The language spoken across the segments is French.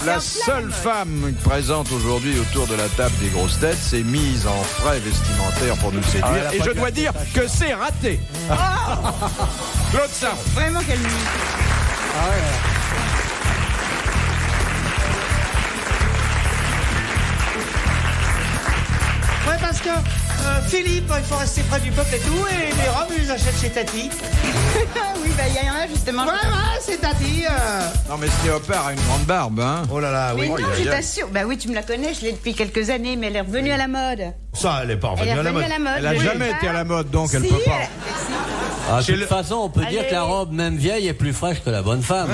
La seule femme présente aujourd'hui autour de la table des grosses têtes s'est mise en frais vestimentaires pour nous séduire. Et je dois dire que c'est raté. Claude Sarraute. Vraiment qu'elle limite. Ouais, parce que Philippe, il faut rester près du peuple et tout, et les robes, ils les achètent chez Tati. Oui, bah il y en a justement. Ouais, c'est Tati. Non, mais ce léopard a une grande barbe, hein. Oh là là, Mais oui. non, je t'assure. Bah oui, tu me la connais, je l'ai depuis quelques années, mais elle est revenue à la mode. Ça, elle est pas Elle est revenue à la revenue mode. à la mode. Elle a oui. jamais été à la mode, donc elle Si, peut pas. Ah, de Chez toute façon, on peut dire Allez. que la robe, même vieille, est plus fraîche que la bonne femme.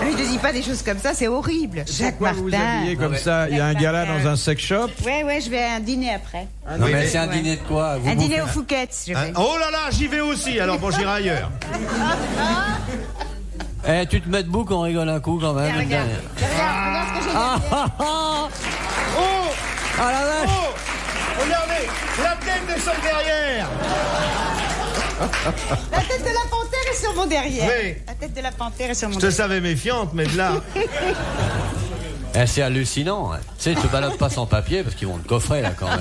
Mais ne dis pas des choses comme ça, c'est horrible. Jacques Pourquoi vous vous Martin. habillez comme ça? Il y a un gala dans un sex shop? Ouais, je vais à un dîner après. Non, mais Oui, c'est un ouais. dîner de quoi? Vous Un bouffez- dîner au Fouquet's, je vais. Oh là là, j'y vais aussi, alors bon, j'irai ailleurs. Eh, tu te mets debout qu'on rigole un coup quand même. Regarde ce que j'ai dit. Oh, Ah la vache! oh, regardez, la tête descend derrière. La tête de la panthère est sur mon derrière. Oui. La tête de la panthère est sur mon Je te derrière. savais méfiante, mais de là. Eh, c'est hallucinant. Hein. Tu sais, tu te balades pas sans papier parce qu'ils vont te coffrer là quand même.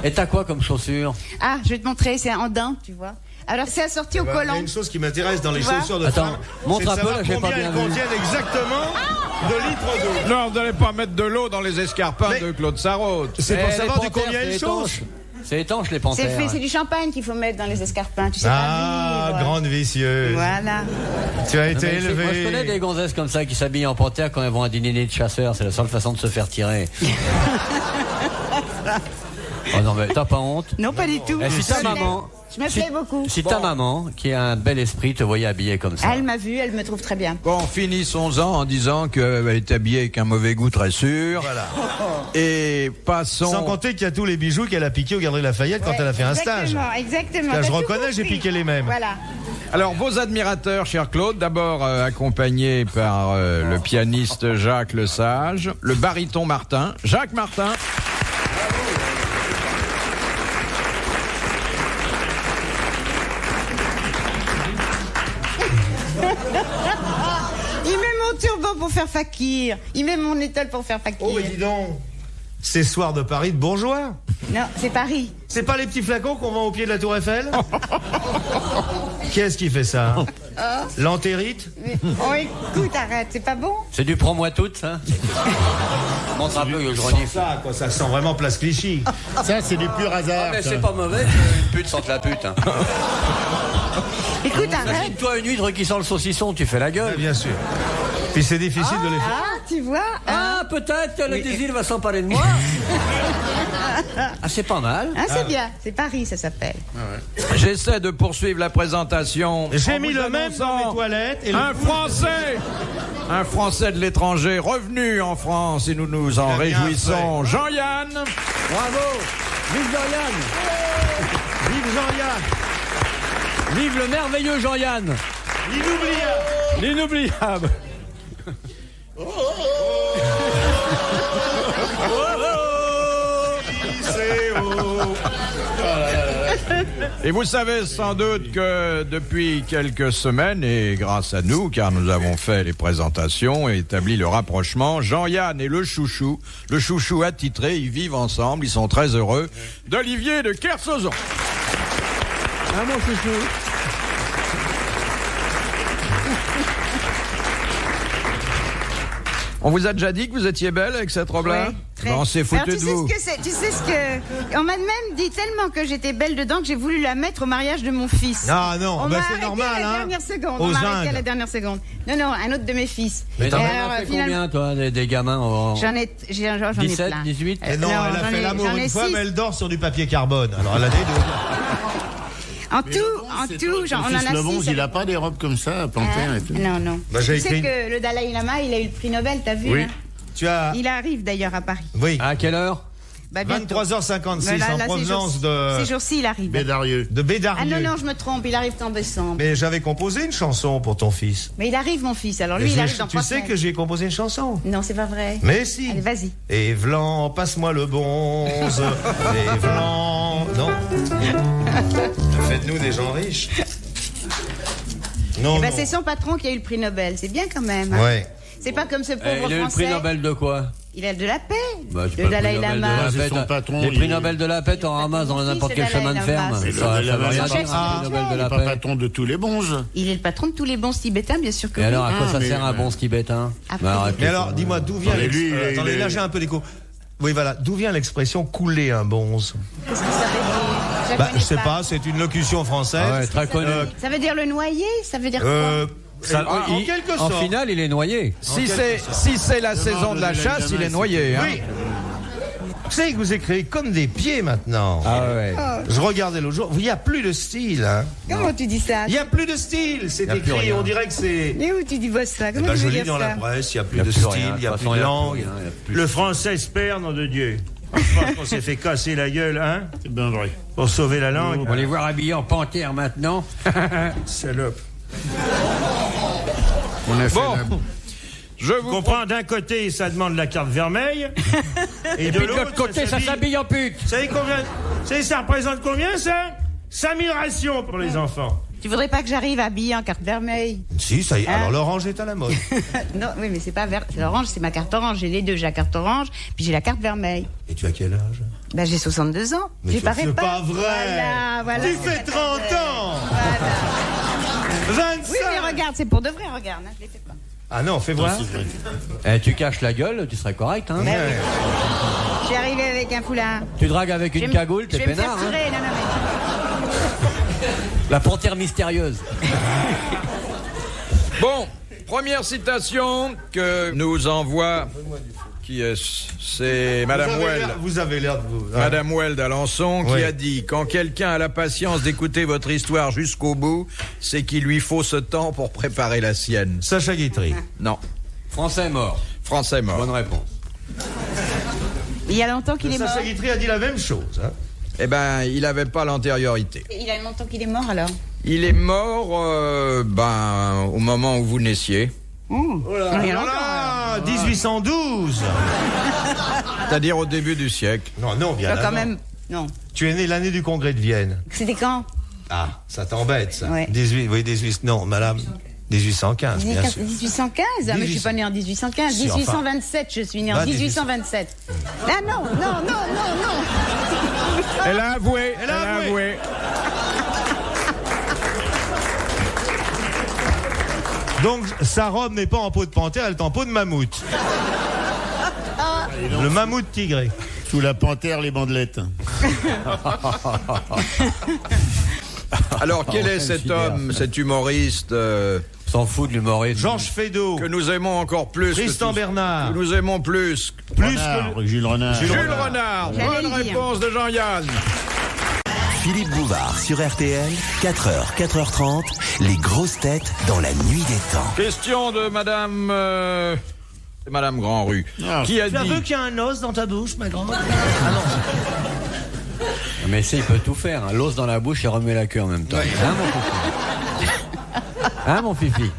Et t'as quoi comme chaussures? Ah, je vais te montrer, c'est en dents, tu vois. Alors c'est assorti au Il y collant. a une chose qui m'intéresse dans les Tu vois chaussures de Attends, femme. montre c'est de un peu, savoir là, j'ai pas combien bien elles vu. contiennent exactement de litres d'eau. Non, vous n'allez pas mettre de l'eau dans les escarpins Mais- de Claude Sarraute. C'est pour Eh, savoir les du combien panthères, elles c'est chaussent. étanche. C'est étanche les panthères. C'est du champagne qu'il faut mettre dans les escarpins, tu sais Ah, pas vivre. grande vicieuse. Voilà. Tu as Non, été mais élevé. moi, je connais des gonzesses comme ça qui s'habillent en panthère quand elles vont à un dîner de chasseurs. C'est la seule façon de se faire tirer. Oh non, mais t'as pas honte? Non, pas du tout. Eh, si Je ta me plais. maman, Je me plais beaucoup. si ta maman, qui a un bel esprit, te voyait habillée comme ça. Elle m'a vue, elle me trouve très bien. Bon, finissons-en en disant qu'elle est habillée avec un mauvais goût très sûr. Voilà. Et passons... Sans compter qu'il y a tous les bijoux qu'elle a piqués au Galeries Lafayette quand elle a fait un stage. Exactement. Là, je T'as tout reconnais, j'ai compris. piqué les mêmes. Voilà. Alors, vos admirateurs, cher Claude, d'abord accompagnés par le pianiste Jacques Lesage, le baryton Martin, Jacques Martin. Il met mon turban pour faire fakir. Il met mon étole pour faire fakir. Oh, mais dis donc. C'est Soir de Paris de bourgeois. Non, c'est Paris. C'est pas les petits flacons qu'on vend au pied de la Tour Eiffel? Qui est-ce qui fait ça? L'entérite? Oh, écoute, arrête, c'est pas bon? C'est du prends-moi toute, ça? Montre un peu que je Sans renifle. ça, quoi, ça sent vraiment Place Clichy. Ça, c'est du pur hasard. Ah, mais ça. c'est pas mauvais, une pute sans la pute. Hein. Écoute, arrête. Imagine-toi une huître qui sent le saucisson, tu fais la Ah, gueule. bien sûr. Puis c'est difficile de les faire. Ah, tu vois? Ah, peut-être que le désir va s'emparer de moi. Ah, c'est pas mal. Ah, c'est bien. C'est Paris, ça s'appelle. J'essaie de poursuivre la présentation. J'ai en mis vous le même dans annonçant mes toilettes. Et un Français de l'étranger revenu en France et nous nous en Très bien réjouissons. Jean-Yann. Bravo. Vive Jean-Yann. Vive Jean-Yann. Vive le merveilleux Jean-Yann. L'inoubliable. L'inoubliable. C'est haut. Et vous savez sans doute que depuis quelques semaines, et grâce à nous, car nous avons fait les présentations et établi le rapprochement, Jean-Yann et le chouchou attitré, ils vivent ensemble, ils sont très heureux, d'Olivier de Kersauzon. Ah, mon chouchou. On vous a déjà dit que vous étiez belle avec cette robe-là? Ouais, très. On s'est foutu Alors, de vous. Tu sais ce que. On m'a même dit tellement que j'étais belle dedans que j'ai voulu la mettre au mariage de mon fils. Ah non, On bah m'a c'est arrêté normal, à la hein. dernière seconde. Aux On m'a arrêté à Indes. la dernière seconde. Non, un autre de mes fils. Mais t'en Et as alors, fait finalement, combien, toi, des gamins en... J'en ai 17, plein. 18? Et non, elle a j'en fait ai- l'amour j'en ai une fois, 6. mais elle dort sur du papier carbone. Alors elle a des deux. En tout, on en a 6. Le bon, il a pas des robes comme ça, panthère et tout. Non. Bah, j'ai Tu sais écrit- que le Dalai Lama, il a eu le prix Nobel, t'as vu? Oui. Hein Tu as. Il arrive d'ailleurs à Paris. Oui. À quelle heure? Bah, bientôt. 23h56 Voilà, en là, provenance ces de jours-ci, il arrive. Bédarieux. de Ah Bédarieux. non, je me trompe, il arrive en décembre. Mais j'avais composé une chanson pour ton fils. Mais il arrive, mon fils. Alors Et lui, il arrive dans tu 3 sais semaines. que j'ai composé une chanson. Non, c'est pas vrai. Mais si. Allez, vas-y. Et Vlan, passe-moi le bonze. Et Vlan. Non. Faites-nous des gens riches. Non, Eh ben, non. c'est son patron qui a eu le prix Nobel. C'est bien quand même. Hein. Ouais. C'est pas comme ce Eh, pauvre il a eu le Français. prix Nobel de quoi? Il a de la paix. Bah, c'est Le pas le Dalai prix Nobel de Lama. la C'est paix, son patron, les il prix est- Nobel de la paix, t'en ramasses dans n'importe quel C'est le chemin de Dalai ferme. Lama. C'est le Ça Dalai veut Lama. rien Son dire, chef c'est le prix Nobel de Il la n'est pas paix. patron de tous les bonges. Il est le patron de tous les bons tibétains, bien sûr que Et oui. alors, à quoi ça mais- sert un bon tibétain? Ah, Bah, arrêtez. Mais alors, dis-moi, d'où vient Mais lui, l'expression... il Attendez, est- là j'ai un peu d'écho. Oui, voilà. D'où vient l'expression couler un bonze? Qu'est-ce que ça veut dire? Bah, connais je sais pas, c'est une locution française. Ah ouais, très connu. Ça veut dire le noyer? Ça veut dire quoi? Ça- en Il- quelque En sorte. finale, il est noyé. Si c'est la saison de la chasse, il est noyé. Hein. Oui. Vous savez que vous écrivez comme des pieds maintenant. Ah ouais. Je regardais l'autre jour. Il n'y a plus de style. Hein. Comment tu dis ça? Il n'y a plus de style. C'est Il y a plus écrit. rien. On dirait que c'est. Et où tu dis ça? Comment Bah, tu je veux lis dire dans la ça? presse. Il n'y a plus Il y a de plus style. rien. Il n'y a De toute plus façon, de il y a langue. plus rien, il y a plus- Le français se perd, nom de Dieu. Je pense qu'on s'est fait casser la gueule, hein, C'est bien vrai. pour sauver la langue. On va les voir habillés en panthère maintenant. Salope. On a fait Bon. Je vous Comprends, d'un côté, ça demande la carte vermeille. Et, Et puis de l'autre côté, ça s'habille en pute. Vous savez combien? Vous savez, ça représente combien, ça? 5000 rations pour les enfants. Tu voudrais pas que j'arrive habillée en carte vermeille? Si, ça y est. Hein? Alors l'orange est à la mode. Non, oui, mais c'est pas vert. C'est l'orange, c'est ma carte orange. J'ai les deux. J'ai la carte orange, puis j'ai la carte vermeille. Et tu as quel âge? Ben, j'ai 62 ans. Mais J'y c'est parais pas vrai. Voilà. Tu fais 30 ans. Voilà. 25. Oui, mais regarde, c'est pour de vrai, regarde. Hein, je les fais pas. Ah non, fais voir. C'est vrai. Eh, tu caches la gueule, tu serais correct, hein. Mais oui. Je suis arrivée avec un foulard. Tu dragues avec Je vais une me- cagoule, t'es Je vais me faire peinard, hein. tirer. Non, non, La panthère mystérieuse. Bon, première citation que nous envoie. Qui est-ce? C'est Madame Well. Vous avez l'air de vous. hein. Madame Well d'Alençon qui Oui. a dit: quand quelqu'un a la patience d'écouter votre histoire jusqu'au bout, c'est qu'il lui faut ce temps pour préparer la sienne. Sacha Guitry. Non. Français mort. Français mort. Bonne réponse. mais- Il y a longtemps qu'il est mort. Sacha Guitry a dit la même chose. Hein. Eh ben, il n'avait pas l'antériorité. Il a longtemps qu'il est mort alors. Il est mort, au moment où vous naissiez. Il y a longtemps, alors. Voilà, 1812. C'est-à-dire au début du siècle. Non, non, bien Quand avant. même. Non. Tu es né l'année du congrès de Vienne. C'était quand? Ah, ça t'embête, ça. Ouais. 18, non, madame. 1815, bien sûr. 1815. Ah, mais je suis pas né en 1815. Si, enfin. 1827, je suis né en Bah, 1827. Ah non, non, non, non, non. Elle a avoué. Elle a a avoué. Donc, sa robe n'est pas en peau de panthère, elle est en peau de mammouth. Le mammouth tigré. Sous la panthère, les bandelettes. Alors, quel Oh, est quel cet fidèle. homme, cet humoriste S'en fout de l'humoriste. Georges Feydeau. que nous aimons encore plus Tristan que tous- Bernard. que nous aimons plus. Jules Renard. Jules Renard. J'allais Bonne le dire. réponse de Jean-Yann. Philippe Bouvard sur RTL, 4h, 4h30, les grosses têtes dans la nuit des temps. Question de Madame Grandrue, Ah. qui a Tu as dit... vu qu'il y a un os dans ta bouche, ma grande? Mais ça, il peut tout faire. Hein. L'os dans la bouche et remuer la queue en même temps. Hein, mon fifi? Hein, mon fifi?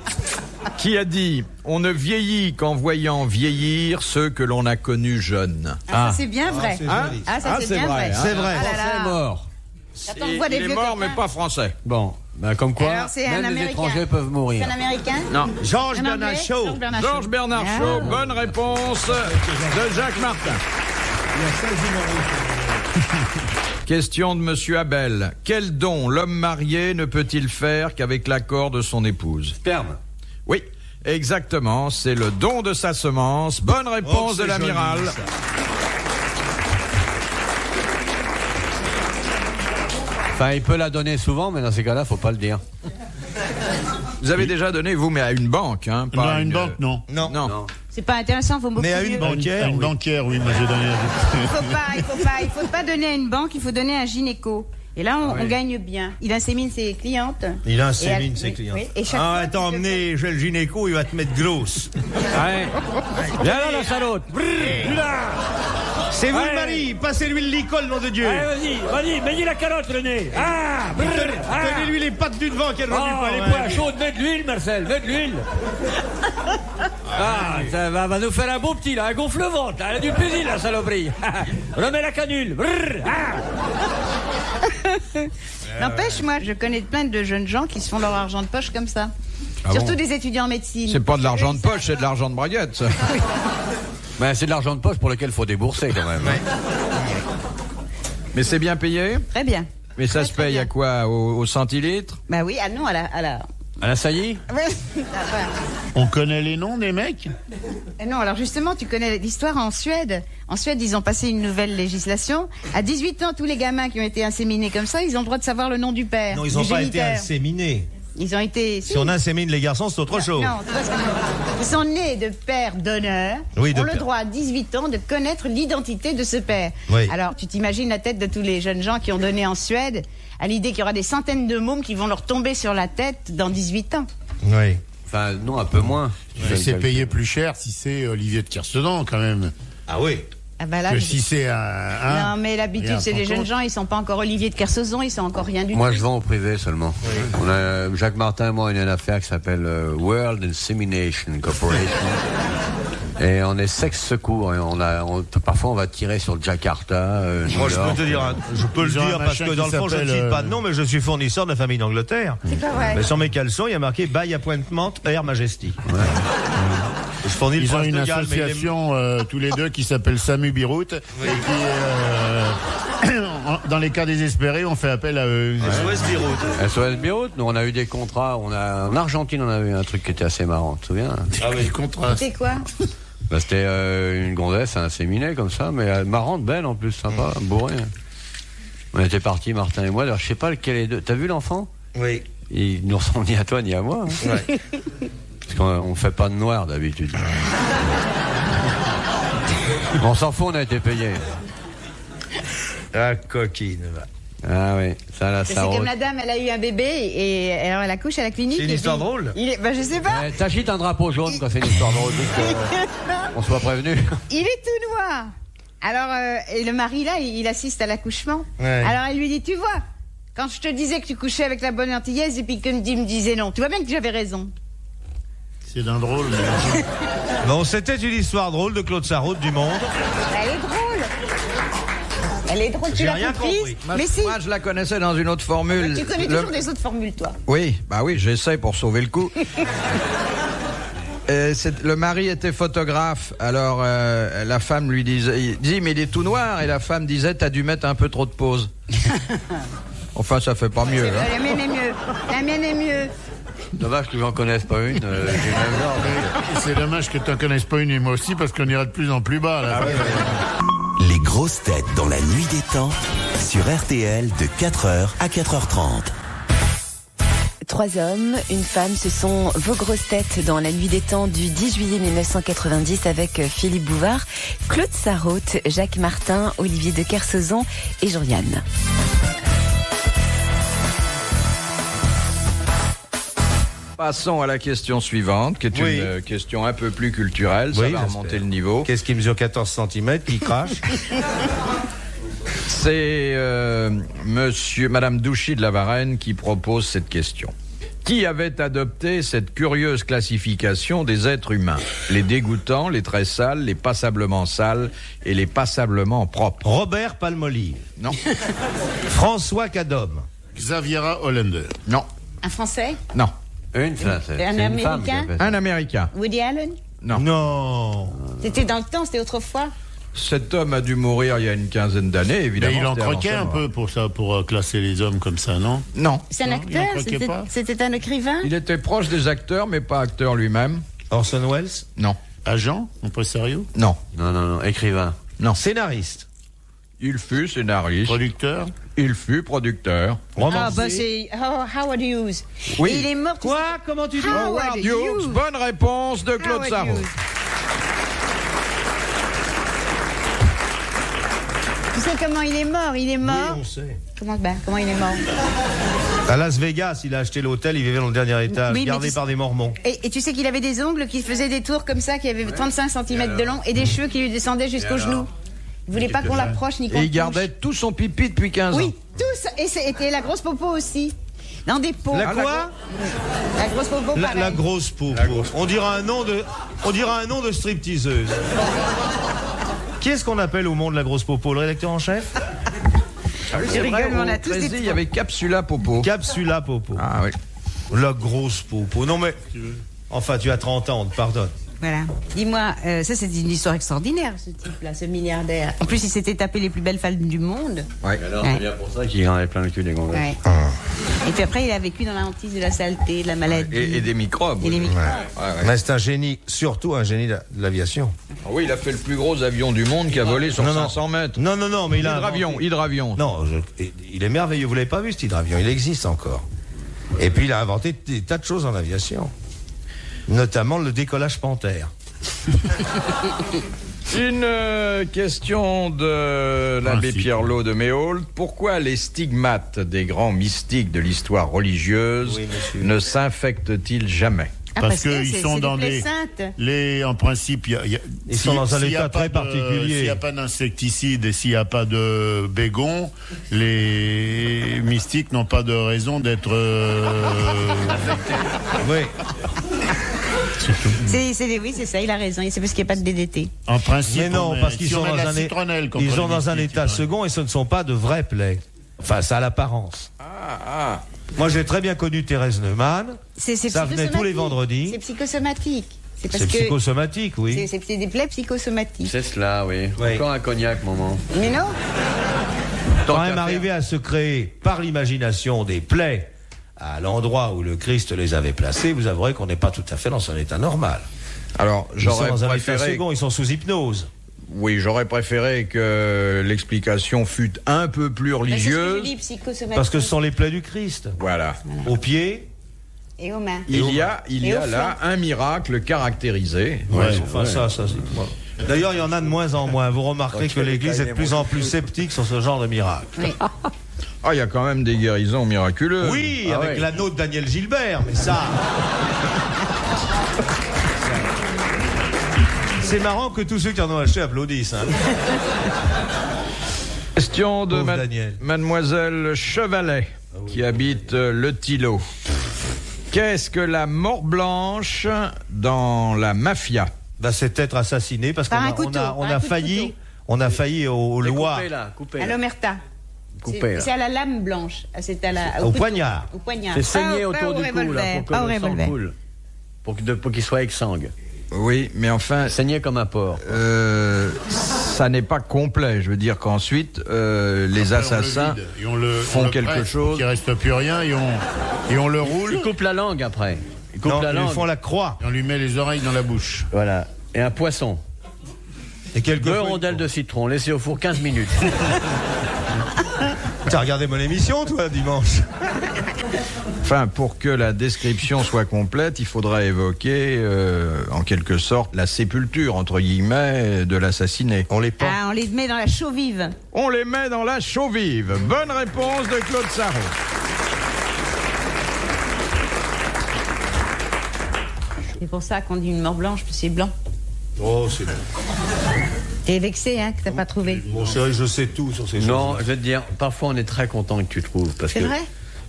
Qui a dit: on ne vieillit qu'en voyant vieillir ceux que l'on a connus jeunes. Ah, ça c'est bien vrai. c'est Hein joli. Ah, ça c'est bien vrai. hein. C'est vrai. Ah là Français là. mort. Attends, on voit des Il est vieux mort, copains. mais pas français. Bon, ben comme quoi, Alors, c'est un même les Américain. étrangers peuvent mourir. C'est un Américain? Non. Georges Un Bernard Anglais? Shaw. Georges Bernard Ah. Shaw, bonne réponse de Jacques Martin. Question de Monsieur Abel. Quel don l'homme marié ne peut-il faire qu'avec l'accord de son épouse? Sperme. Oui, exactement, c'est le don de sa semence. Bonne réponse de c'est l'amiral. joli, ça. Enfin, il peut la donner souvent, mais dans ces cas-là, faut pas le dire. Vous avez déjà donné, vous, mais à une banque, hein? Non, Pas à une banque, non. Non. Non. C'est pas intéressant, faut beaucoup Mais à une mieux. banquière, À une oui. banquière, oui, moi j'ai donné. Il faut pas donner à une banque, il faut donner à un gynéco. Et là, on gagne bien. Il insémine ses clientes. Il Et insémine elle- ses oui, clients. oui. Et chaque Ah, fois attends, qu'il te emmener chez le gynéco, il va te mettre grosse. Ouais. Viens là, la salope. C'est vous Ouais. le mari, passez-lui le licol, nom de Dieu. Vas-y, mets-y la carotte, le nez. Ah, Tenez-lui les pattes du devant qu'elle remue Oh, pas. les ouais. pois chaudes, mets de l'huile, Marcel, mets de l'huile. Ah, ça va nous faire un beau petit, là, un gonfle-ventre, là, elle a du plaisir, la saloperie. Remets la canule. Brrr, ah. N'empêche, moi, je connais plein de jeunes gens qui se font leur argent de poche comme ça. Surtout des étudiants en médecine. C'est pas de l'argent de poche, c'est de l'argent de braguette, ça. Ben, c'est de l'argent de poche pour lequel il faut débourser quand même. Mais c'est bien payé? Très bien. Mais ça Très, se très paye bien. à quoi? Au centilitre? Bah oui, ah non, à la... À la saillie? On connaît les noms des mecs? Non, alors justement, tu connais l'histoire en Suède. En Suède, ils ont passé une nouvelle législation. À 18 ans, tous les gamins qui ont été inséminés comme ça, ils ont le droit de savoir le nom du père. Non, ils du n'ont pas été géniteur. inséminés. Ils ont été... Si on insémine les garçons, c'est autre chose. Non, c'est pas ça. Ils sont nés de pères donneurs, Oui, de ont le père. droit à 18 ans de connaître l'identité de ce père. Oui. Alors, tu t'imagines la tête de tous les jeunes gens qui ont donné en Suède à l'idée qu'il y aura des centaines de mômes qui vont leur tomber sur la tête dans 18 ans. Oui. Enfin, non, un peu moins. Mais c'est payé plus cher si c'est Olivier de Kersauzon quand même. Ah oui. Ah bah là, Que je- si c'est un. Non, mais l'habitude, Rien, c'est les sans jeunes compte. gens, ils sont pas encore Olivier de Kersauzon, ils sont encore rien du Moi, tout. je vends au privé seulement. On a, Jacques Martin et moi, on a une affaire qui s'appelle World Insemination Corporation. Et on est sexe secours. Et parfois, on va tirer sur le Jakarta. Moi, je New peux York. te dire, je peux le Ils ont un dire parce machin que dans qui le fond, je ne s'appelle, cite pas de nom, mais je suis fournisseur de la famille d'Angleterre. C'est pas vrai. Mais sur mes caleçons, il y a marqué By Appointment Air Majesty. Je fournis le Ils ont prince une de Galles, mais il est- association tous les deux qui s'appelle Samu Birout et qui, dans les cas désespérés, on fait appel à eux. SOS Beyrouth. SOS Beyrouth, nous on a eu des contrats, en Argentine on a eu un truc qui était assez marrant, tu te souviens? Ah oui, contrat. C'est quoi? Bah, c'était une gonzesse inséminée comme ça, mais marrante, belle en plus, sympa, bourrée. On était partis, Martin et moi, alors je sais pas lequel est deux. T'as vu l'enfant? Oui. Il ne ressemble ni à toi ni à moi. Hein. Ouais. Parce qu'on fait pas de noir d'habitude. On s'en fout, on a été payé. Ah, coquine. va. Ah oui, ça là, C'est ça comme roule. la dame, elle a eu un bébé et alors elle accouche à la clinique. C'est une et histoire puis- drôle. Bah, je sais pas. T'agites un drapeau jaune quand c'est une histoire drôle, juste qu'on soit prévenu. Il est tout noir. Alors, et le mari là, il assiste à l'accouchement. Ouais. Alors elle lui dit, tu vois, quand je te disais que tu couchais avec la bonne antillaise et puis que tu me disais non, tu vois bien que j'avais raison. C'est d'un drôle. Mais... Bon, c'était une histoire drôle de Claude Sarraute du Monde. Elle est drôle. Elle est drôle, tu J'ai l'as rien comprise. compris. Mais si. Moi, je la connaissais dans une autre formule. Tu connais Le- toujours des autres formules, toi. Oui, bah oui, j'essaie pour sauver le coup. Le mari était photographe, alors la femme lui disait, il dit mais il est tout noir, et la femme disait t'as dû mettre un peu trop de pause. Enfin, ça fait pas mieux. Hein. La mienne est mieux. La mienne est mieux. Dommage que j'en connaisse pas une. J'ai même genre, C'est dommage que tu n'en connaisses pas une et moi aussi parce qu'on ira de plus en plus bas là. Les grosses têtes dans la nuit des temps sur RTL de 4h à 4h30. 3 hommes, une femme, ce sont vos grosses têtes dans la nuit des temps du 10 juillet 1990 avec Philippe Bouvard, Claude Sarraute, Jacques Martin, Olivier de Kersauzon et Jean-Yann. Passons à la question suivante, qui est Oui. une question un peu plus culturelle. Ça Oui, va j'espère. remonter le niveau. Qu'est-ce qui mesure 14 cm, qui crache? C'est Madame Douchy de la Varenne qui propose cette question. Qui avait adopté cette curieuse classification des êtres humains? Les dégoûtants, les très sales, les passablement sales et les passablement propres. Robert Palmolive. Non, François Cadom. Xaviera Hollander. non, Un Français? non. une, ça, c'est Et un une femme qui a Américain fait ça. Un Américain. Woody Allen? Non. Non. C'était dans le temps, c'était autrefois. Cet homme a dû mourir il y a une quinzaine d'années, Mais évidemment. il en c'était avant croquait sa un mort. peu pour ça, pour classer les hommes comme ça, non? Non. C'est un Non, il en acteur? croquait pas. C'était un écrivain? Il était proche des acteurs, mais pas acteur lui-même. Orson Welles. Non. Agent, impresario, Non. Non, écrivain. Scénariste. Il fut scénariste. producteur. Il fut producteur. Ah, bah c'est Howard Hughes. Oui. Et il est mort. Quoi? Comment tu dis? Howard Hughes. Bonne réponse de Claude Howard Sarraute. Hughes. Tu sais comment il est mort? Il est mort. on sait. Comment il est mort? À Las Vegas, il a acheté l'hôtel, il vivait dans le dernier étage, Oui, mais gardé tu- par des mormons. Et tu sais qu'il avait des ongles qui faisaient des tours comme ça, qui avaient 35 cm de long, et des cheveux qui lui descendaient jusqu'aux genoux. Il voulait pas qu'on l'approche ni qu'on Et il le touche. gardait tout son pipi depuis 15 Oui, ans. tout ça. Et c'était la grosse popo aussi. Dans des pots. La quoi? La grosse popo, La pareil. grosse peau. On dira un nom de stripteaseuse. Qui est-ce qu'on appelle au monde la grosse popo? Le rédacteur en chef? Ah oui, c'est rigole, vrai, mais on a au tous des 13e, il y points. avait Capsula Popo. Capsula Popo. Ah oui. La grosse popo. Non mais, enfin, tu as 30 ans, on te pardonne. Voilà. Dis-moi, ça c'est une histoire extraordinaire, ce type-là, ce milliardaire. En plus, il s'était tapé les plus belles femmes du monde. Ouais. Alors, Ouais. c'est bien pour ça qu'il en avait plein le cul des gonzesses. Ouais. Et puis après, il a vécu dans la hantise de la saleté, de la maladie. Et des microbes. Et les oui. microbes. Mais c'est un génie, surtout un génie de l'aviation. Ah oui, il a fait le plus gros avion du monde qui a volé sur 500 mètres. Non, mais il a Hydravion, inventé- hydravion. Non, il est merveilleux. Vous l'avez pas vu, cet hydravion. Il existe encore. Et puis, il a inventé des tas de choses en aviation. Notamment le décollage panthère. Une question de l'abbé Ainsi. Pierrelot de Méault. Pourquoi les stigmates des grands mystiques de l'histoire religieuse Oui, monsieur. ne s'infectent-ils jamais? Parce que qu'ils c'est- sont c'est dans des des... plaies saintes. En principe, Ils sont dans un s'il y a état pas très de- particulier. S'il n'y a pas d'insecticide et s'il n'y a pas de bégon, les mystiques n'ont pas de raison d'être... Oui. Oui, c'est ça, il a raison. C'est parce qu'il n'y a pas de DDT. En principe, Mais non, on met- parce qu'ils si on sont met de dans la un citronnelle contre ils sont les dans un mystiques, état second et ce ne sont pas de vrais plaies. Enfin, ça a l'apparence. Moi, j'ai très bien connu Thérèse Neumann. C'est Ça venait tous les vendredis. C'est psychosomatique. C'est parce C'est que psychosomatique, oui. c'est des plaies psychosomatiques. C'est cela, oui. Oui. Encore un cognac, maman. Mais non. Quand qu'à même faire. arriver à se créer par l'imagination des plaies à l'endroit où le Christ les avait placés, vous avouerez qu'on n'est pas tout à fait dans un état normal. Alors, Ils sont j'aurais dans un état préféré... second, ils sont sous hypnose. Oui, j'aurais préféré que l'explication fût un peu plus Mais c'est ce que religieuse. je dis, psychosomatique. Parce que ce sont les plaies du Christ. Voilà. Aux pieds. Et aux mains. Il y a Et au là un miracle caractérisé. Enfin, ça, c'est... bon. D'ailleurs, il y en a de moins en moins. Vous remarquerez que l'Église est de plus en plus sceptique sur ce genre de miracle. Oui. Ah, il y a quand même des guérisons miraculeuses. Oui, Ah avec ouais. l'anneau de Daniel Gilbert, mais ça... C'est marrant que tous ceux qui en ont acheté applaudissent. Hein. Question de Pauvre Daniel. mademoiselle Chevalet, qui habite le Thillot. Qu'est-ce que la mort blanche dans la mafia? Bah, c'est être assassiné parce qu'on Par un a, couteau, par on un a coup de failli, couteau. on a failli aux lois, Coupez là, coupez À là. l'omerta. Coupé, là. C'est à la lame blanche. C'est à la, au couteau. poignard. Au poignard. C'est saigné Pas autour au du cou, là, revolver, pour que pas au le sang revolver. coule. Pour qu'il soit exsangue. Oui, mais enfin, Saigné comme un porc. ça n'est pas complet. Je veux dire qu'ensuite, les assassins font quelque chose. Il reste plus rien et on le roule Il coupe la langue après. Il coupe Non, la ils langue. font la croix. et on lui met les oreilles dans la bouche. Voilà. Et un poisson. Et quelques 2 rondelles de citron, laissé au four 15 minutes. T'as regardé mon émission, toi, dimanche? Enfin, pour que la description soit complète, il faudra évoquer, en quelque sorte, la sépulture, entre guillemets, de l'assassiné. On les pend. Ah, on les met dans la chaux vive. On les met dans la chaux vive. Bonne réponse de Claude Sarraud. C'est pour ça qu'on dit une mort blanche, puis c'est blanc. Oh, c'est bon. T'es vexé, hein, que t'as pas trouvé. Bon, c'est vrai que je sais tout sur ces choses. Non, je vais te dire, parfois on est très content que tu trouves. Parce C'est que vrai?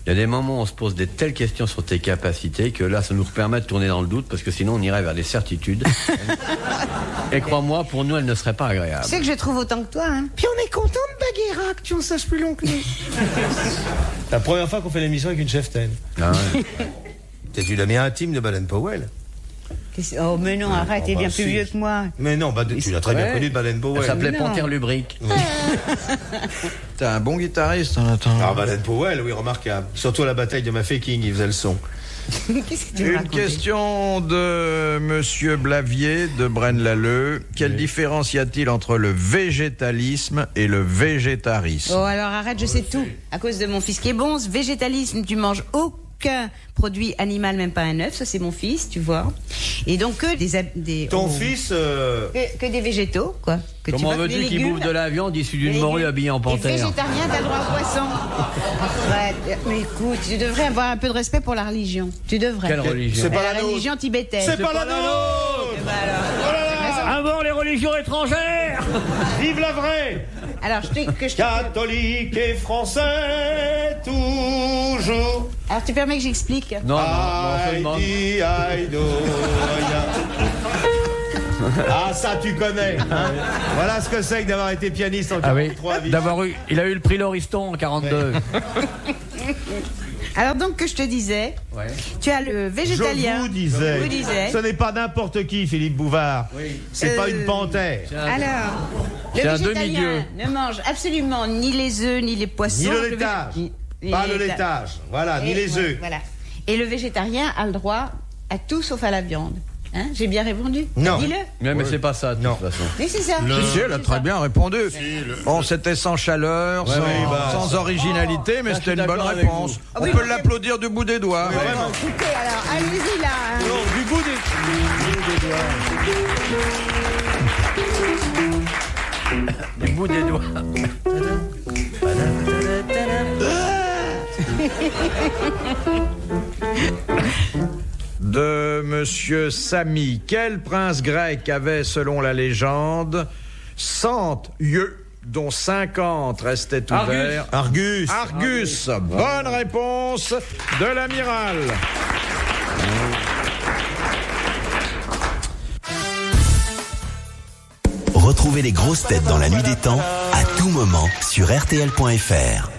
il y a des moments où on se pose des telles questions sur tes capacités que là, ça nous permet de tourner dans le doute parce que sinon on irait vers des certitudes. Et crois-moi, pour nous, elles ne seraient pas agréables. Tu sais que je trouve autant que toi, hein. Puis on est content de Baguera, que tu en saches plus long que nous. La première fois qu'on fait l'émission avec une cheftaine. Ah ouais. T'es une amie intime de Baden-Powell. Oh, mais non, arrête, t'es bah, bien si. plus vieux que moi. Mais non, tu l'as très bien Ouais. connu de Elle Baden-Powell. s'appelait Non. Panthère Lubrique. T'es un bon guitariste, Nathan. Ah, Baden-Powell, oui, remarquable. Surtout à la bataille de Mafeking, il faisait le son. Qu'est-ce que tu veux Une raconter? question de Monsieur Blavier de Braine-l'Alleud. Quelle différence y a-t-il entre le végétalisme et le végétarisme? Oh, alors arrête, je sais tout. À cause de mon fils qui est bon, ce végétalisme, tu manges aucun produit animal, même pas un œuf. Ça, c'est mon fils, tu vois. Et donc, que des Ton oh, fils, que des végétaux, quoi. Que Comment vois, veux-tu des qu'il légumes. bouffe de la viande issue Des d'une morue légumes. habillée en Et panthère? végétarien, t'as le droit au poisson. Arrête. Mais écoute, tu devrais avoir un peu de respect pour la religion. Tu devrais. Quelle religion? C'est pas La la nôtre. religion tibétaine. c'est pas la nôtre. Eh ben alors. À mort les religions étrangères! Vive la vraie! Alors, que je te... Catholique et français, toujours. Alors, tu permets que j'explique? Non, seulement. Aïdi, aïdo, aïda. Ah, ça, tu connais. Hein. Voilà ce que c'est que d'avoir été pianiste en 43 vies. Il a eu le prix Lauriston en 42. Alors donc, que je te disais, tu as le végétalien. Je vous disais. Vous disais. Ce n'est pas n'importe qui, Philippe Bouvard. C'est pas une panthère. Alors, le C'est un végétalien demi-dieu. ne mange absolument ni les œufs, ni les poissons. Ni le laitage. Pas le laitage. Voilà, ni les œufs. Voilà. Et le végétarien a le droit à tout sauf à la viande. Hein, j'ai bien répondu? Non. Dis-le. Mais c'est pas ça, de toute façon. Mais c'est ça. Si, elle a très bien répondu. Bon, c'était sans chaleur, sans originalité, mais Ça, c'était je suis une bonne d'accord avec réponse. Ah On oui, peut oui. l'applaudir du bout des doigts. Bon, écoutez, alors, allez-y là. Hein. Du bout des... Du bout des doigts. De Monsieur Samy. Quel prince grec avait, selon la légende, 100 yeux, dont 50 restaient ouverts? Argus. Argus. Bonne réponse de l'amiral. Retrouvez les grosses têtes dans la nuit des temps à tout moment sur RTL.fr.